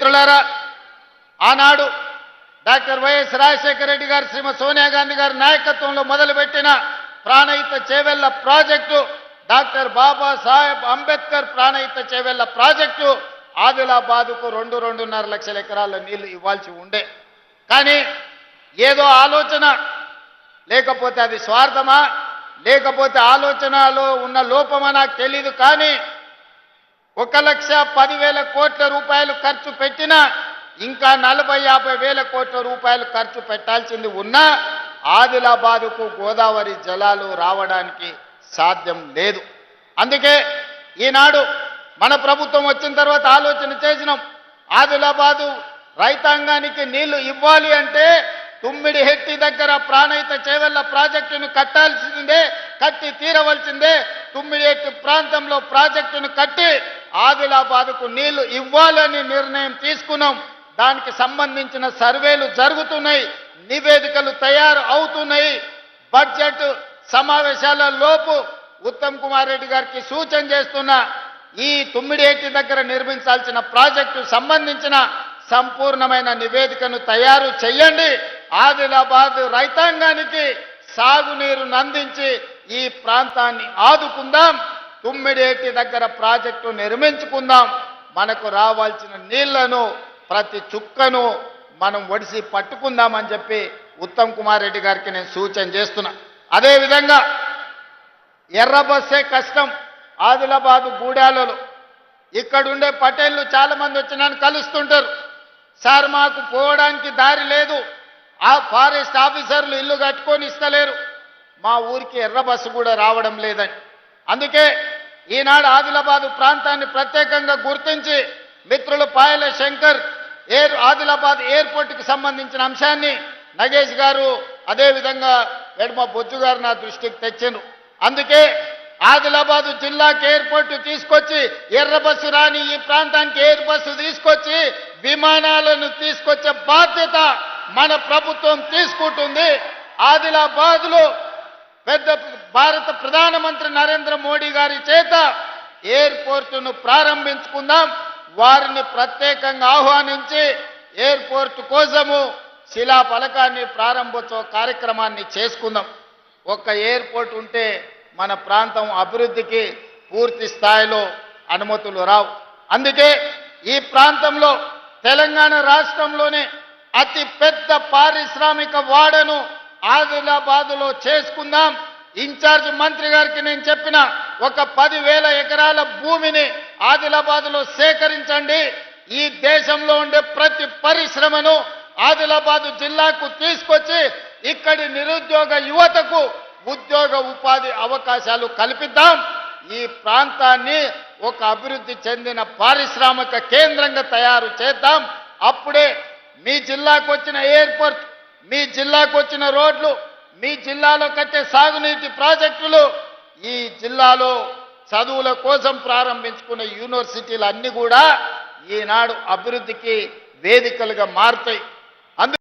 మిత్రులారా, ఆనాడు doctor YS Rajasekhara Reddy గారు, శ్రీమతి సోనియా గాంధీ గారి నాయకత్వంలో మొదలుపెట్టిన Pranahita Chevella project, doctor Babasaheb Ambedkar Pranahita Chevella project ఆదిలాబాదుకు 2.5 లక్షల ఎకరాల నీళ్లు ఇవ్వాల్సి ఉండే. కానీ ఏదో ఆలోచన, లేకపోతే అది స్వార్థమా, లేకపోతే ఆలోచనలో ఉన్న లోపమా నాకు తెలీదు. కానీ 1,10,000 కోట్ల రూపాయలు ఖర్చు పెట్టినా ఇంకా 40-50 కోట్ల రూపాయలు ఖర్చు పెట్టాల్సింది ఉన్నా ఆదిలాబాదుకు గోదావరి జలాలు రావడానికి సాధ్యం లేదు. అందుకే ఈనాడు మన ప్రభుత్వం వచ్చిన తర్వాత ఆలోచన చేసినాం. ఆదిలాబాదు రైతాంగానికి నీళ్లు ఇవ్వాలి అంటే తుమ్మిడిహెట్టి దగ్గర ప్రాణహిత చేవెళ్ల ప్రాజెక్టును కట్టాల్సిందే, కట్టి తీరవలసిందే. తుమ్మిడిహెట్టి ప్రాంతంలో ప్రాజెక్టును కట్టి ఆదిలాబాదుకు నీళ్లు ఇవ్వాలని నిర్ణయం తీసుకున్నాం. దానికి సంబంధించిన సర్వేలు జరుగుతున్నాయి, నివేదికలు తయారు అవుతున్నాయి. బడ్జెట్ సమావేశాల లోపు ఉత్తమ్ కుమార్ రెడ్డి గారికి సూచన చేస్తున్నా, ఈ తుమ్మిడిహెట్టి దగ్గర నిర్మించాల్సిన ప్రాజెక్టు సంబంధించిన సంపూర్ణమైన నివేదికను తయారు చేయండి. ఆదిలాబాద్ రైతాంగానికి సాగునీరును అందించి ఈ ప్రాంతాన్ని ఆదుకుందాం. తుమ్మిడిహెట్టి దగ్గర ప్రాజెక్టు నిర్మించుకుందాం. మనకు రావాల్సిన నీళ్లను ప్రతి చుక్కను మనం ఒడిసి పట్టుకుందామని చెప్పి ఉత్తమ్ కుమార్ రెడ్డి గారికి నేను సూచన చేస్తున్నా. అదేవిధంగా ఎర్ర బస్సే కష్టం. ఆదిలాబాదు గూడాలలో ఇక్కడుండే పటేళ్లు చాలా మంది వచ్చి నన్ను కలుస్తుంటారు. సార్ మాకు పోవడానికి దారి లేదు, ఆ ఫారెస్ట్ ఆఫీసర్లు ఇల్లు కట్టుకొని ఇస్తలేరు, మా ఊరికి ఎర్ర బస్సు కూడా రావడం లేదని. అందుకే ఈనాడు ఆదిలాబాదు ప్రాంతాన్ని ప్రత్యేకంగా గుర్తించి మిత్రులు పాయల శంకర్ ఆదిలాబాద్ ఎయిర్పోర్ట్కి సంబంధించిన అంశాన్ని నగేష్ గారు, అదేవిధంగా వెడమ బొజ్జు గారు నా దృష్టికి తెచ్చారు. అందుకే ఆదిలాబాదు జిల్లాకి ఎయిర్పోర్ట్ తీసుకొచ్చి ఎర్ర బస్సు రాని ఈ ప్రాంతానికి ఎయిర్ బస్సు తీసుకొచ్చి విమానాలను తీసుకొచ్చే బాధ్యత మన ప్రభుత్వం తీసుకుంటుంది. ఆదిలాబాద్లో పెద్ద భారత ప్రధానమంత్రి నరేంద్ర మోడీ గారి చేత ఎయిర్పోర్టును ప్రారంభించుకుందాం. వారిని ప్రత్యేకంగా ఆహ్వానించి ఎయిర్పోర్ట్ కోసము శిలా ఫలకాన్ని ప్రారంభోత్సవ కార్యక్రమాన్ని చేసుకుందాం. ఒక్క ఎయిర్పోర్ట్ ఉంటే మన ప్రాంతం అభివృద్ధికి పూర్తి స్థాయిలో అనుమతులు రావు. అందుకే ఈ ప్రాంతంలో తెలంగాణ రాష్ట్రంలోనే అతి పెద్ద పారిశ్రామిక వాడను ఆదిలాబాదులో చేసుకుందాం. ఇన్ఛార్జ్ మంత్రి గారికి నేను చెప్పిన ఒక 10,000 ఎకరాల భూమిని ఆదిలాబాదులో సేకరించండి. ఈ దేశంలో ఉండే ప్రతి పరిశ్రమను ఆదిలాబాదు జిల్లాకు తీసుకొచ్చి ఇక్కడి నిరుద్యోగ యువతకు ఉద్యోగ ఉపాధి అవకాశాలు కల్పిద్దాం. ఈ ప్రాంతాన్ని ఒక అభివృద్ధి చెందిన పారిశ్రామిక కేంద్రంగా తయారు చేద్దాం. అప్పుడే మీ జిల్లాకు వచ్చిన ఎయిర్పోర్ట్, మీ జిల్లాకు వచ్చిన రోడ్లు, మీ జిల్లాలో కట్టే సాగునీటి ప్రాజెక్టులు, ఈ జిల్లాలో చదువుల కోసం ప్రారంభించుకున్న యూనివర్సిటీలు అన్నీ కూడా ఈనాడు అభివృద్ధికి వేదికలుగా మారుతాయి.